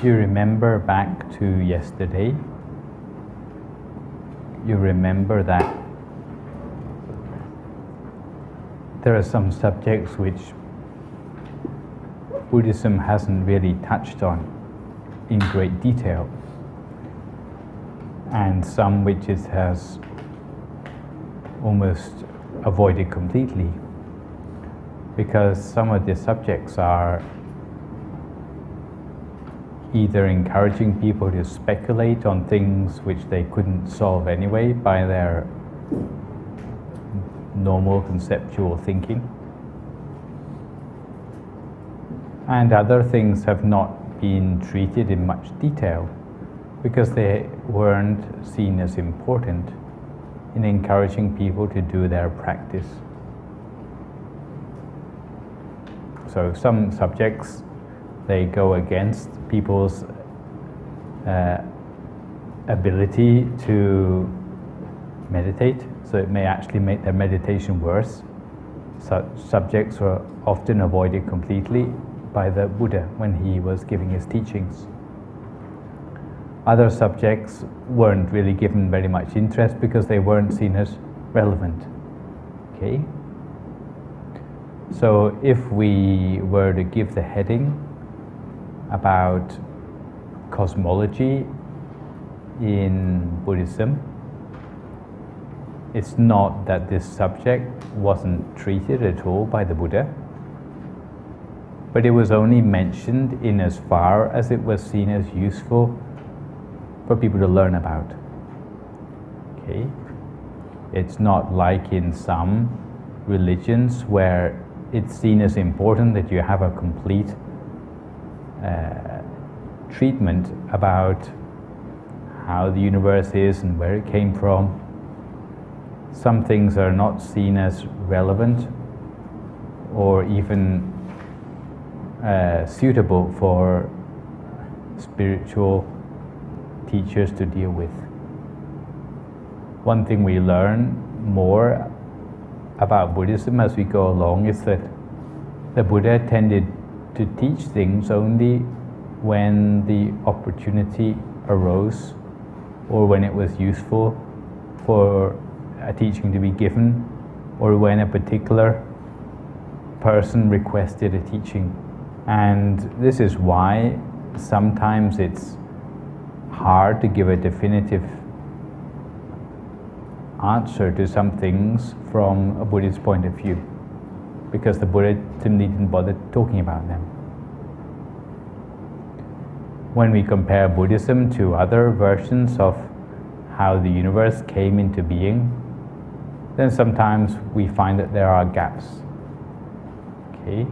you remember back to yesterday, you remember that there are some subjects which Buddhism hasn't really touched on in great detail, and some which it has almost avoided completely, because some of the subjects are either encouraging people to speculate on things which they couldn't solve anyway by their normal conceptual thinking, and other things have not been treated in much detail because they weren't seen as important in encouraging people to do their practice. So some subjects, they go against people's ability to meditate, so it may actually make their meditation worse. Such subjects were often avoided completely by the Buddha when he was giving his teachings. Other subjects weren't really given very much interest because they weren't seen as relevant. Okay? So if we were to give the heading about cosmology in Buddhism, it's not that this subject wasn't treated at all by the Buddha, but it was only mentioned in as far as it was seen as useful for people to learn about. Okay? It's not like in some religions where it's seen as important that you have a complete treatment about how the universe is and where it came from. Some things are not seen as relevant or even suitable for spiritual teachers to deal with. One thing we learn more about Buddhism as we go along is that the Buddha tended to teach things only when the opportunity arose or when it was useful for a teaching to be given, or when a particular person requested a teaching. And this is why sometimes it's hard to give a definitive answer to some things from a Buddhist point of view, because the Buddha simply didn't bother talking about them. When we compare Buddhism to other versions of how the universe came into being, then sometimes we find that there are gaps. Okay?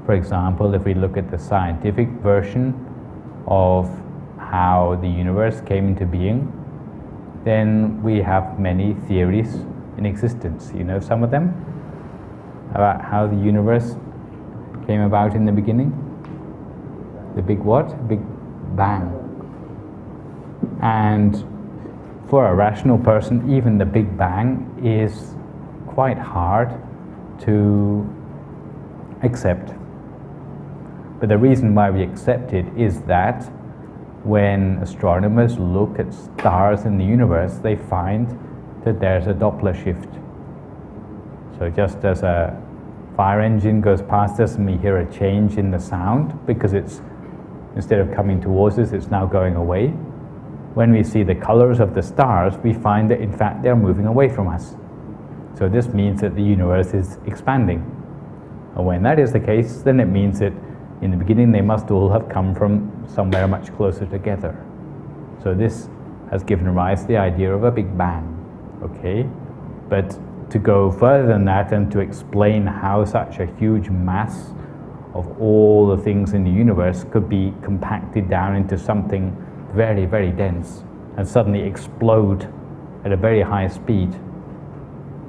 For example, if we look at the scientific version of how the universe came into being, then we have many theories in existence. You know some of them? About how the universe came about in the beginning? The big what? Big bang. And for a rational person, even the Big Bang is quite hard to accept. But the reason why we accept it is that when astronomers look at stars in the universe, they find that there's a Doppler shift. So just as a fire engine goes past us and we hear a change in the sound because it's, instead of coming towards us, it's now going away. When we see the colors of the stars, we find that in fact they're moving away from us. So this means that the universe is expanding. And when that is the case, then it means that in the beginning they must all have come from somewhere much closer together. So this has given rise to the idea of a Big Bang. Okay? But to go further than that and to explain how such a huge mass of all the things in the universe could be compacted down into something very, very dense and suddenly explode at a very high speed,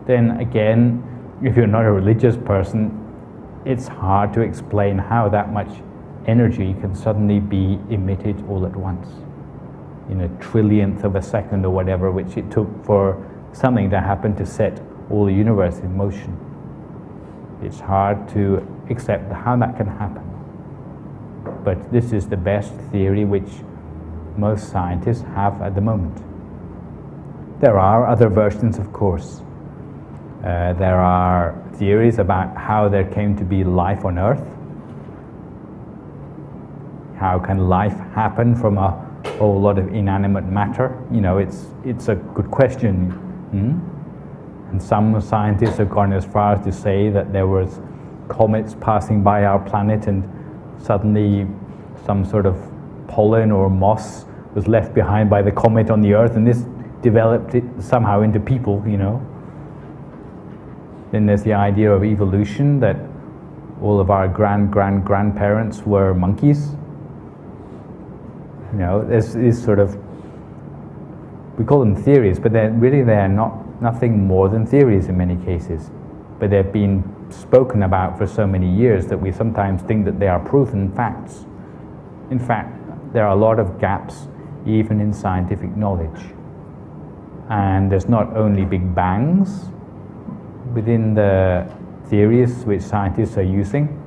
then again, if you're not a religious person, it's hard to explain how that much energy can suddenly be emitted all at once in a trillionth of a second or whatever, which it took for something to happen to set all the universe in motion. It's hard to accept how that can happen. but this is the best theory which most scientists have at the moment. There are other versions, of course. There are theories about how there came to be life on Earth. How can life happen from a whole lot of inanimate matter? You know, it's a good question. And some scientists have gone as far as to say that there was comets passing by our planet and suddenly some sort of pollen or moss was left behind by the comet on the Earth, and this developed it somehow into people, you know. Then there's the idea of evolution, that all of our grandparents were monkeys. You know, there's these sort of, we call them theories, but they're nothing more than theories in many cases. But they've been spoken about for so many years that we sometimes think that they are proven facts. In fact, there are a lot of gaps even in scientific knowledge. And there's not only big bangs within the theories which scientists are using.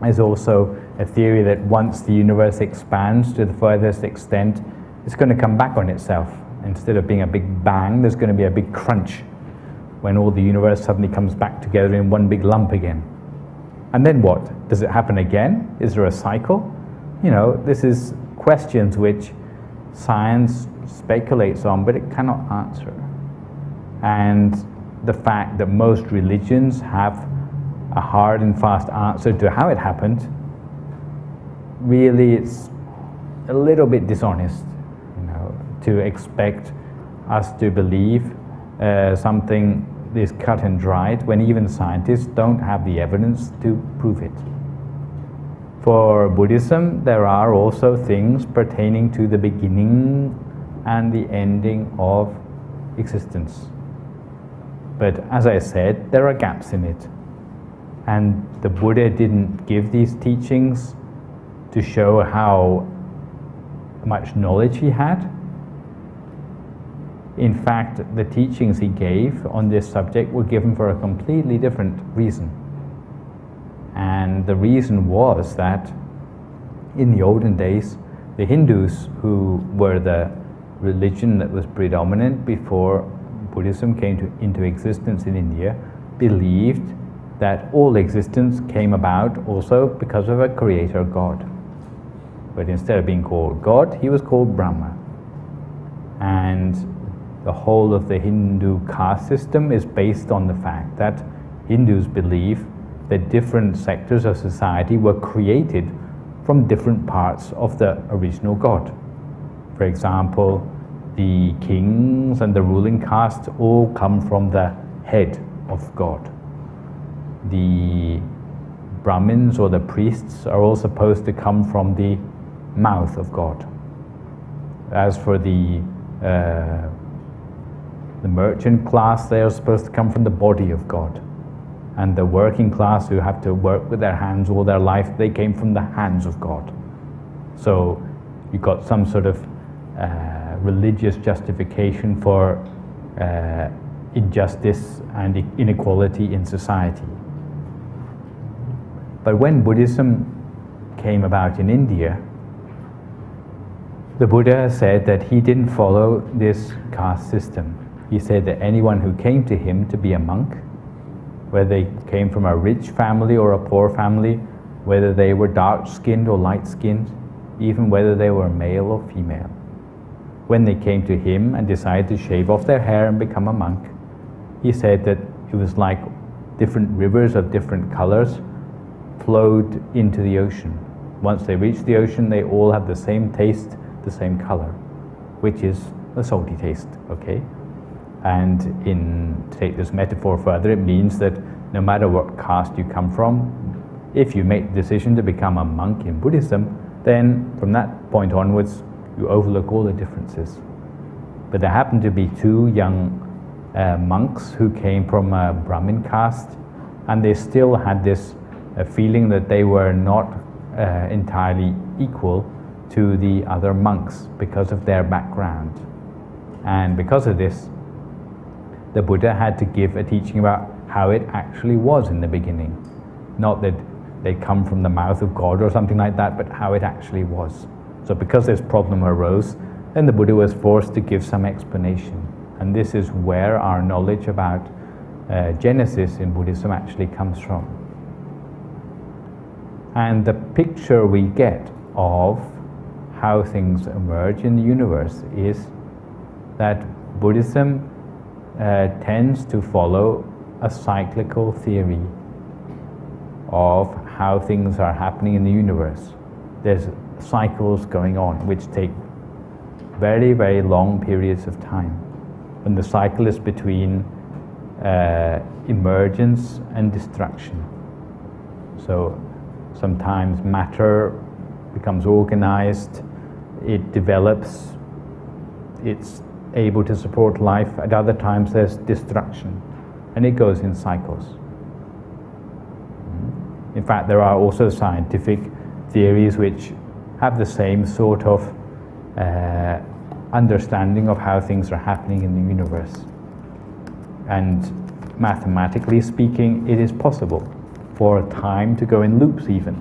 There's also a theory that once the universe expands to the furthest extent, it's going to come back on itself. Instead of being a big bang, there's going to be a big crunch when all the universe suddenly comes back together in one big lump again. And then what? Does it happen again? Is there a cycle? You know, this is questions which science speculates on, but it cannot answer. And the fact that most religions have a hard and fast answer to how it happened, really it's a little bit dishonest, you know, to expect us to believe something is cut and dried when even scientists don't have the evidence to prove it. For Buddhism, there are also things pertaining to the beginning and the ending of existence. But as I said, there are gaps in it. And the Buddha didn't give these teachings to show how much knowledge he had. In fact, the teachings he gave on this subject were given for a completely different reason. And the reason was that in the olden days, the Hindus, who were the religion that was predominant before Buddhism came into existence in India, believed that all existence came about also because of a creator God. But instead of being called God, he was called Brahma. And the whole of the Hindu caste system is based on the fact that Hindus believe that different sectors of society were created from different parts of the original God. For example, the kings and the ruling caste all come from the head of God. The Brahmins or the priests are all supposed to come from the mouth of God. As for the merchant class, they are supposed to come from the body of God. And the working class, who have to work with their hands all their life, they came from the hands of God. So you got some sort of religious justification for injustice and inequality in society. But when Buddhism came about in India, the Buddha said that he didn't follow this caste system. He said that anyone who came to him to be a monk, whether they came from a rich family or a poor family, whether they were dark-skinned or light-skinned, even whether they were male or female, when they came to him and decided to shave off their hair and become a monk, he said that it was like different rivers of different colors flowed into the ocean. Once they reached the ocean, they all had the same taste, the same color, which is a salty taste, okay? And to take this metaphor further, it means that no matter what caste you come from, if you make the decision to become a monk in Buddhism, then from that point onwards, you overlook all the differences. But there happened to be two young monks who came from a Brahmin caste, and they still had this feeling that they were not entirely equal to the other monks because of their background. And because of this, the Buddha had to give a teaching about how it actually was in the beginning. Not that they come from the mouth of God or something like that, but how it actually was. So because this problem arose, then the Buddha was forced to give some explanation. And this is where our knowledge about Genesis in Buddhism actually comes from. And the picture we get of how things emerge in the universe is that Buddhism tends to follow a cyclical theory of how things are happening in the universe. There's cycles going on which take very, very long periods of time. And the cycle is between emergence and destruction. So sometimes matter becomes organized, it develops, it's able to support life. At other times there's destruction, and it goes in cycles. In fact, there are also scientific theories which have the same sort of understanding of how things are happening in the universe. And mathematically speaking, it is possible for time to go in loops even.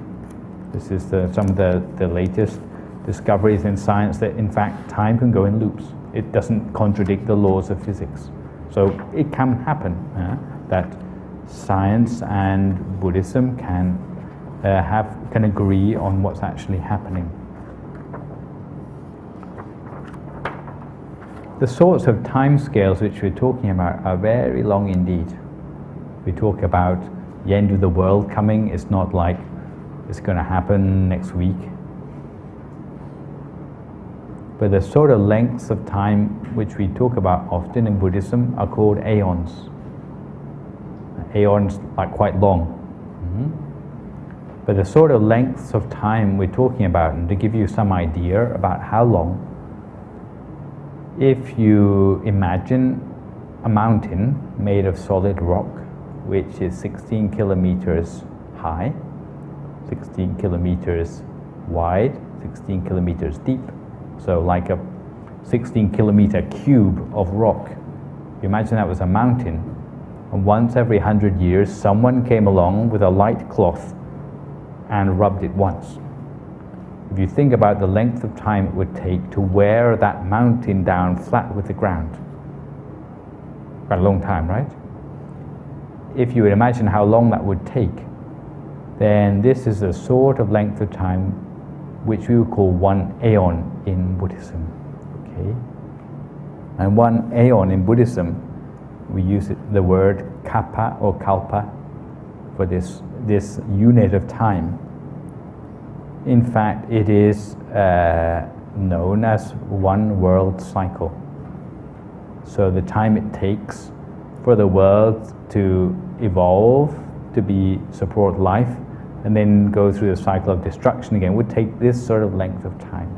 This is some of the latest discoveries in science, that in fact time can go in loops. It doesn't contradict the laws of physics. So it can happen that science and Buddhism can agree on what's actually happening. The sorts of timescales which we're talking about are very long indeed. We talk about the end of the world coming. It's not like it's going to happen next week. But the sort of lengths of time which we talk about often in Buddhism are called aeons. Aeons are quite long. But the sort of lengths of time we're talking about, and to give you some idea about how long, if you imagine a mountain made of solid rock, which is 16 kilometers high, 16 kilometers wide, 16 kilometers deep, so like a 16 kilometer cube of rock. You imagine that was a mountain, and once every 100 years someone came along with a light cloth and rubbed it once. If you think about the length of time it would take to wear that mountain down flat with the ground, quite a long time, right? If you would imagine how long that would take, then this is the sort of length of time which we would call one aeon in Buddhism. Okay? And one aeon in Buddhism, we use the word kappa or kalpa for this unit of time. In fact, it is known as one world cycle. So the time it takes for the world to evolve, to support life, and then go through the cycle of destruction again would take this sort of length of time.